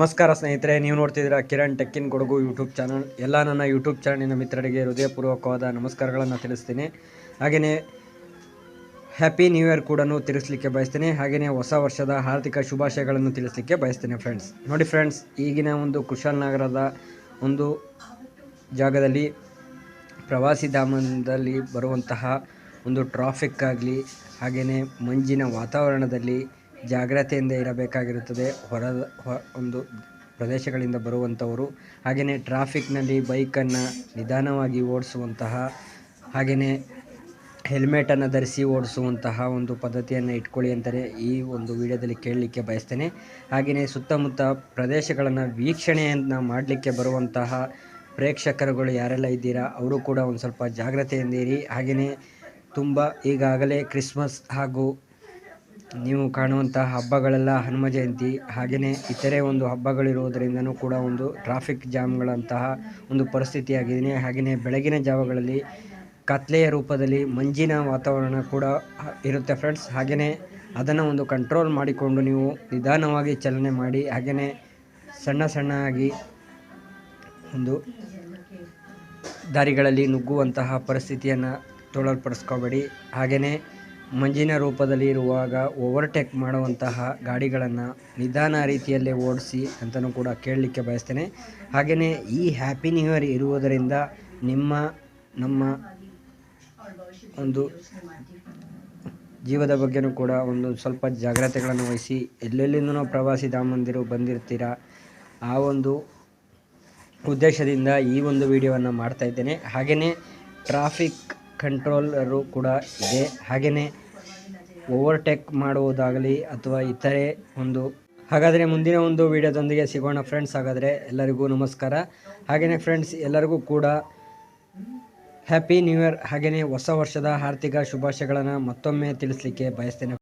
ನಮಸ್ಕಾರ ಸ್ನೇಹಿತರೆ, ನೀವು ನೋಡ್ತಿದ್ದೀರಾ ಕಿರಣ್ ಟೆಕ್ಕಿನ್ ಕೊಡಗು ಯೂಟ್ಯೂಬ್ ಚಾನಲ್. ಎಲ್ಲ ನನ್ನ ಯೂಟ್ಯೂಬ್ ಚಾನಲಿನ ಮಿತ್ರರಿಗೆ ಹೃದಯಪೂರ್ವಕವಾದ ನಮಸ್ಕಾರಗಳನ್ನು ತಿಳಿಸ್ತೀನಿ. ಹಾಗೆಯೇ ಹ್ಯಾಪಿ ನ್ಯೂ ಇಯರ್ ಕೂಡ ತಿಳಿಸ್ಲಿಕ್ಕೆ ಬಯಸ್ತೇನೆ. ಹಾಗೆಯೇ ಹೊಸ ವರ್ಷದ ಆರ್ಥಿಕ ಶುಭಾಶಯಗಳನ್ನು ತಿಳಿಸ್ಲಿಕ್ಕೆ ಬಯಸ್ತೇನೆ ಫ್ರೆಂಡ್ಸ್. ನೋಡಿ ಫ್ರೆಂಡ್ಸ್, ಈಗಿನ ಒಂದು ಕುಶಾಲನಗರದ ಒಂದು ಜಾಗದಲ್ಲಿ ಪ್ರವಾಸಿ ಧಾಮದಲ್ಲಿ ಬರುವಂತಹ ಒಂದು ಟ್ರಾಫಿಕ್ ಆಗಲಿ, ಹಾಗೆಯೇ ಮಂಜಿನ ವಾತಾವರಣದಲ್ಲಿ ಜಾಗ್ರತೆಯಿಂದ ಇರಬೇಕಾಗಿರುತ್ತದೆ. ಒಂದು ಪ್ರದೇಶಗಳಿಂದ ಬರುವಂಥವರು, ಹಾಗೆಯೇ ಟ್ರಾಫಿಕ್ನಲ್ಲಿ ಬೈಕನ್ನು ನಿಧಾನವಾಗಿ ಓಡಿಸುವಂತಹ, ಹಾಗೆಯೇ ಹೆಲ್ಮೆಟನ್ನು ಧರಿಸಿ ಓಡಿಸುವಂತಹ ಒಂದು ಪದ್ಧತಿಯನ್ನು ಇಟ್ಕೊಳ್ಳಿ ಅಂತಲೇ ಈ ಒಂದು ವಿಡಿಯೋದಲ್ಲಿ ಕೇಳಲಿಕ್ಕೆ ಬಯಸ್ತೇನೆ. ಹಾಗೆಯೇ ಸುತ್ತಮುತ್ತ ಪ್ರದೇಶಗಳನ್ನು ವೀಕ್ಷಣೆಯನ್ನು ಮಾಡಲಿಕ್ಕೆ ಬರುವಂತಹ ಪ್ರೇಕ್ಷಕರುಗಳು ಯಾರೆಲ್ಲ ಇದ್ದೀರಾ ಅವರು ಕೂಡ ಒಂದು ಸ್ವಲ್ಪ ಜಾಗ್ರತೆಯಿಂದ ಇರಿ. ಹಾಗೆಯೇ ತುಂಬ ಈಗಾಗಲೇ ಕ್ರಿಸ್ಮಸ್ ಹಾಗೂ ನೀವು ಕಾಣುವಂತಹ ಹಬ್ಬಗಳೆಲ್ಲ ಹನುಮ ಜಯಂತಿ, ಹಾಗೆಯೇ ಇತರೆ ಒಂದು ಹಬ್ಬಗಳಿರುವುದರಿಂದನೂ ಕೂಡ ಒಂದು ಟ್ರಾಫಿಕ್ ಜಾಮ್ಗಳಂತಹ ಒಂದು ಪರಿಸ್ಥಿತಿಯಾಗಿದೆ. ಹಾಗೆಯೇ ಬೆಳಗಿನ ಜಾವಗಳಲ್ಲಿ ಕತ್ಲೆಯ ರೂಪದಲ್ಲಿ ಮಂಜಿನ ವಾತಾವರಣ ಕೂಡ ಇರುತ್ತೆ ಫ್ರೆಂಡ್ಸ್. ಹಾಗೆಯೇ ಅದನ್ನು ಒಂದು ಕಂಟ್ರೋಲ್ ಮಾಡಿಕೊಂಡು ನೀವು ನಿಧಾನವಾಗಿ ಚಲನೆ ಮಾಡಿ. ಹಾಗೆಯೇ ಸಣ್ಣಾಗಿ ಒಂದು ದಾರಿಗಳಲ್ಲಿ ನುಗ್ಗುವಂತಹ ಪರಿಸ್ಥಿತಿಯನ್ನು ತೊಡಲ್ಪಡಿಸ್ಕೋಬೇಡಿ. ಹಾಗೆಯೇ ಮಂಜಿನ ರೂಪದಲ್ಲಿ ಇರುವಾಗ ಓವರ್ಟೇಕ್ ಮಾಡುವಂತಹ ಗಾಡಿಗಳನ್ನು ನಿಧಾನ ರೀತಿಯಲ್ಲೇ ಓಡಿಸಿ ಅಂತಲೂ ಕೂಡ ಕೇಳಲಿಕ್ಕೆ ಬಯಸ್ತೇನೆ. ಹಾಗೆಯೇ ಈ ಹ್ಯಾಪಿ ನ್ಯೂ ಇಯರ್ ಇರುವುದರಿಂದ ನಮ್ಮ ಒಂದು ಜೀವದ ಬಗ್ಗೆನೂ ಕೂಡ ಒಂದು ಸ್ವಲ್ಪ ಜಾಗ್ರತೆಗಳನ್ನು ವಹಿಸಿ. ಎಲ್ಲೆಲ್ಲಿಂದನೋ ಪ್ರವಾಸಿ ಧಾಮಂದಿರು ಬಂದಿರ್ತೀರ, ಆ ಒಂದು ಉದ್ದೇಶದಿಂದ ಈ ಒಂದು ವಿಡಿಯೋವನ್ನು ಮಾಡ್ತಾ ಇದ್ದೇನೆ. ಹಾಗೆಯೇ ಟ್ರಾಫಿಕ್ ಕಂಟ್ರೋಲರು ಕೂಡ ಇದೆ. ಹಾಗೆಯೇ ಓವರ್ಟೇಕ್ ಮಾಡುವುದಾಗಲಿ ಅಥವಾ ಇತರೆ ಒಂದು. ಹಾಗಾದರೆ ಮುಂದಿನ ಒಂದು ವಿಡಿಯೋದೊಂದಿಗೆ ಸಿಗೋಣ ಫ್ರೆಂಡ್ಸ್. ಹಾಗಾದರೆ ಎಲ್ಲರಿಗೂ ನಮಸ್ಕಾರ. ಹಾಗೆಯೇ ಫ್ರೆಂಡ್ಸ್, ಎಲ್ಲರಿಗೂ ಕೂಡ ಹ್ಯಾಪಿ ನ್ಯೂ ಇಯರ್ ಹಾಗೆಯೇ ಹೊಸ ವರ್ಷದ ಆರ್ಥಿಕ ಶುಭಾಶಯಗಳನ್ನು ಮತ್ತೊಮ್ಮೆ ತಿಳಿಸ್ಲಿಕ್ಕೆ ಬಯಸ್ತೇನೆ